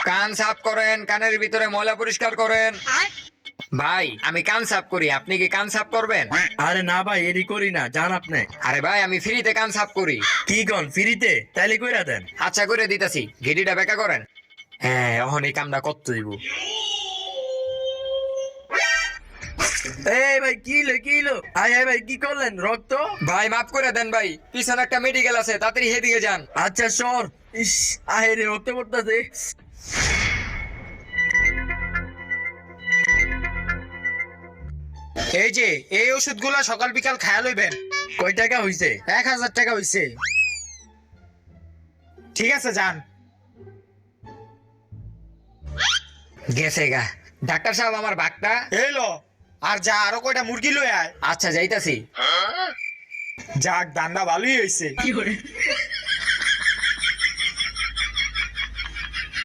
কান সাফ করেন, কানের ভিতরে ময়লা পরিষ্কার করেন। ভাই আমি কান সাফ করি, আপনি কি কান সাফ করবেন? আরে না ভাই, এডি করি না, জান আপনি। আরে ভাই আমি ফ্রিতে কান সাফ করি। কি কন ফ্রিতে? তাইলে কইরা দেন। আচ্ছা করে দিতাছি, ঘিটিটা বেকা করেন। হ্যাঁ এখন এই কামটা করতে দিব। এই ভাই কি হলো কি হলো? আয় ভাই কি করলেন? রক্ত? ভাই মাফ করে দেন ভাই, পিছনে একটা মেডিকেল আছে, তাড়াতাড়ি সেদিকে যান। আচ্ছা সর। ইস, আয় রে রক্ত পড়তেছে। এই যে এই ওষুধগুলা সকাল বিকাল খায়া লইবেন। কয় টাকা হইছে? 1000 টাকা হইছে। ঠিক আছে যান। গেছে গা। ডাক্তার সাহেব আমার বাঘটা। এই লো, আর যা আরো কয়টা মুরগি লই আয়। আচ্ছা যাইতাছি। যাক দান্দা ভালোই হইছে।